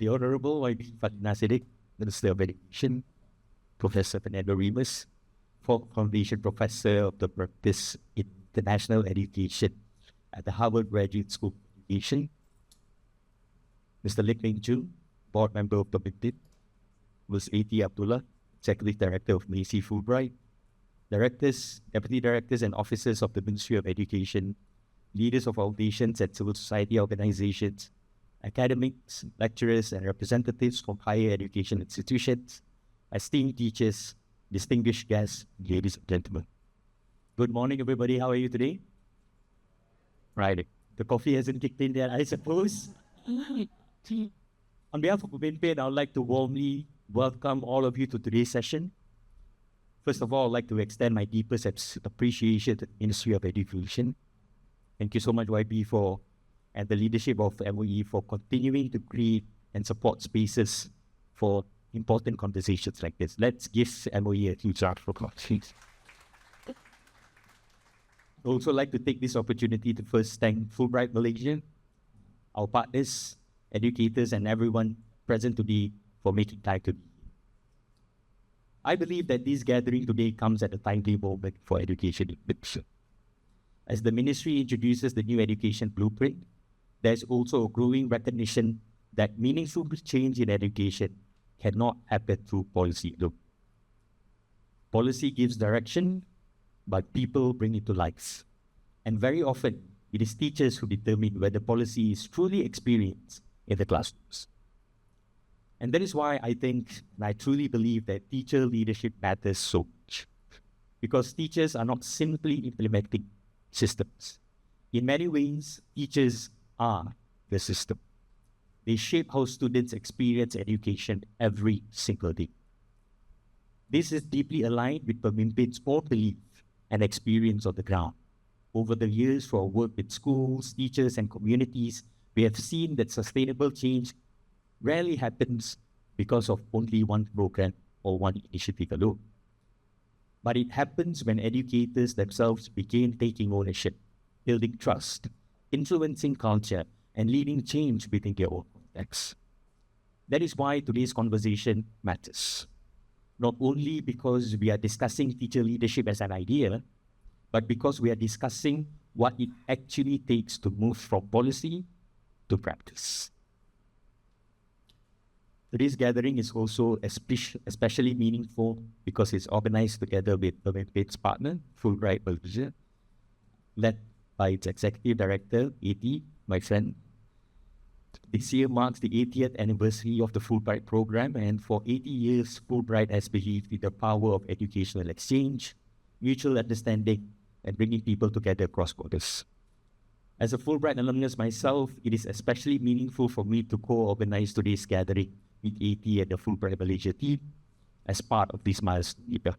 the Honorable YB Fatina Siddiq, Minister of Education, Professor Fernando Remus, Foundation Professor of the Practice in International Education at the Harvard Graduate School of Education, Mr. Lik Ming Chu, Board Member of PEMIMPIN, Ms. A.T. Abdullah, Executive Director of Malaysia Fulbright, Directors, Deputy Directors and Officers of the Ministry of Education, leaders of foundations and civil society organizations, academics, lecturers, and representatives from higher education institutions, esteemed teachers, distinguished guests, ladies and gentlemen. Good morning, everybody. How are you today? Right. The coffee hasn't kicked in yet, I suppose. On behalf of PEMIMPIN, I would like to warmly welcome all of you to today's session. First of all, I'd like to extend my deepest appreciation to the Ministry of Education. Thank you so much, YB, and the leadership of MOE for continuing to create and support spaces for important conversations like this. Let's give MOE a huge round of applause. I'd also like to take this opportunity to first thank Fulbright Malaysia, our partners, educators, and everyone present today for making time to be here. I believe that this gathering today comes at a timely moment for education in Malaysia. As the ministry introduces the new education blueprint, there's also a growing recognition that meaningful change in education cannot happen through policy alone. Policy gives direction, but people bring it to life. And very often, it is teachers who determine whether policy is truly experienced in the classrooms. And that is why I think, and I truly believe that teacher leadership matters so much. Because teachers are not simply implementing systems. In many ways, teachers are the system. They shape how students experience education every single day. This is deeply aligned with PEMIMPIN's own belief and experience on the ground. Over the years, for our work with schools, teachers, and communities, we have seen that sustainable change rarely happens because of only one program or one initiative alone. But it happens when educators themselves begin taking ownership, building trust, influencing culture, and leading change within their own context. That is why today's conversation matters. Not only because we are discussing teacher leadership as an idea, but because we are discussing what it actually takes to move from policy to practice. Today's gathering is also especially meaningful because it's organized together with PEMIMPIN's partner, Fulbright Malaysia, led by its Executive Director, A.T., my friend. This year marks the 80th anniversary of the Fulbright program, and for 80 years, Fulbright has believed in the power of educational exchange, mutual understanding, and bringing people together across borders. As a Fulbright alumnus myself, it is especially meaningful for me to co-organize today's gathering with A.T. and the Fulbright Malaysia team as part of this milestone year.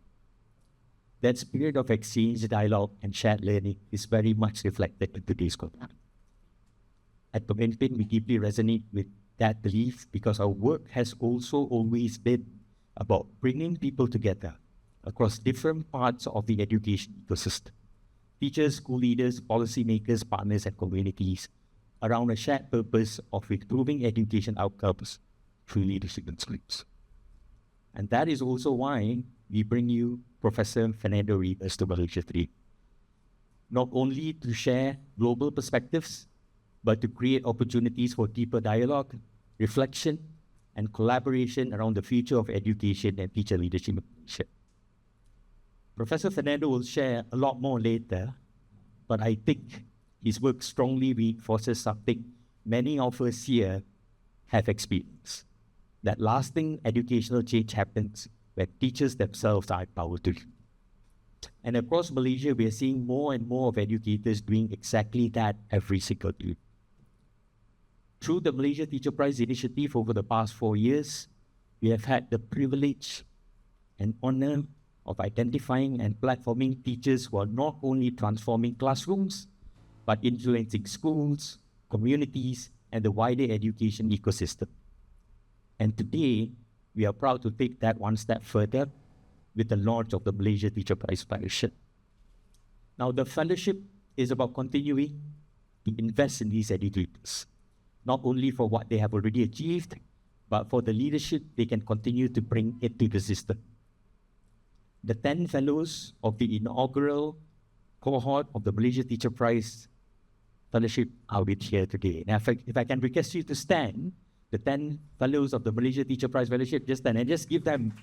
That spirit of exchange, dialogue, and shared learning is very much reflected in today's content. At PEMIMPIN, we deeply resonate with that belief because our work has also always been about bringing people together across different parts of the education ecosystem. Teachers, school leaders, policymakers, partners, and communities around a shared purpose of improving education outcomes through leadership in schools. And that is also why we bring you Professor Fernando Remus to Malaysia today. Not only to share global perspectives, but to create opportunities for deeper dialogue, reflection, and collaboration around the future of education and teacher leadership in Malaysia. Professor Fernando will share a lot more later, but I think his work strongly reinforces something many of us here have experienced. That lasting educational change happens when teachers themselves are empowered to lead. And across Malaysia, we are seeing more and more of educators doing exactly that every single day. Through the Malaysia Teacher Prize initiative over the past 4 years, we have had the privilege and honor of identifying and platforming teachers who are not only transforming classrooms, but influencing schools, communities, and the wider education ecosystem. And today, we are proud to take that one step further with the launch of the Malaysia Teacher Prize Foundation. Now, the fellowship is about continuing to invest in these educators, not only for what they have already achieved, but for the leadership, they can continue to bring it to the system. The 10 fellows of the inaugural cohort of the Malaysia Teacher Prize Fellowship are with here today. Now, if I can request you to stand, the 10 fellows of the Malaysia Teacher Prize Fellowship, just stand and just give them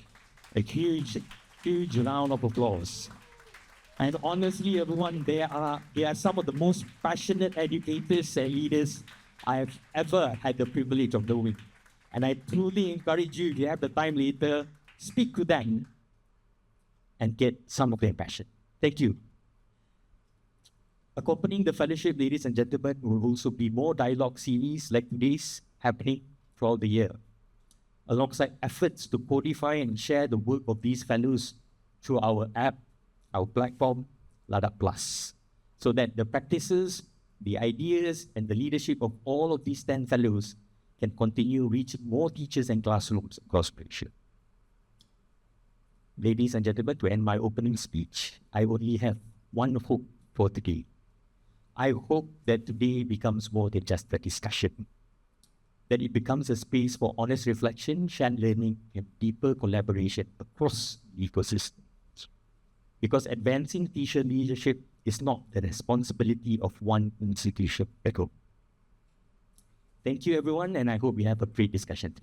a huge round of applause. And honestly, everyone, they are some of the most passionate educators and leaders I have ever had the privilege of knowing. And I truly encourage you, if you have the time later, speak to them and get some of their passion. Thank you. Accompanying the fellowship, ladies and gentlemen, will also be more dialogue series like today's happening throughout the year, alongside efforts to codify and share the work of these fellows through our app, our platform, Ladakh Plus, so that the practices, the ideas, and the leadership of all of these 10 fellows can continue reaching more teachers and classrooms across Malaysia. Ladies and gentlemen, to end my opening speech, I only have one hope for today. I hope that today becomes more than just a discussion, that it becomes a space for honest reflection, shared learning, and deeper collaboration across the ecosystem. Because advancing teacher leadership is not the responsibility of one institution alone. Thank you, everyone, and I hope we have a great discussion.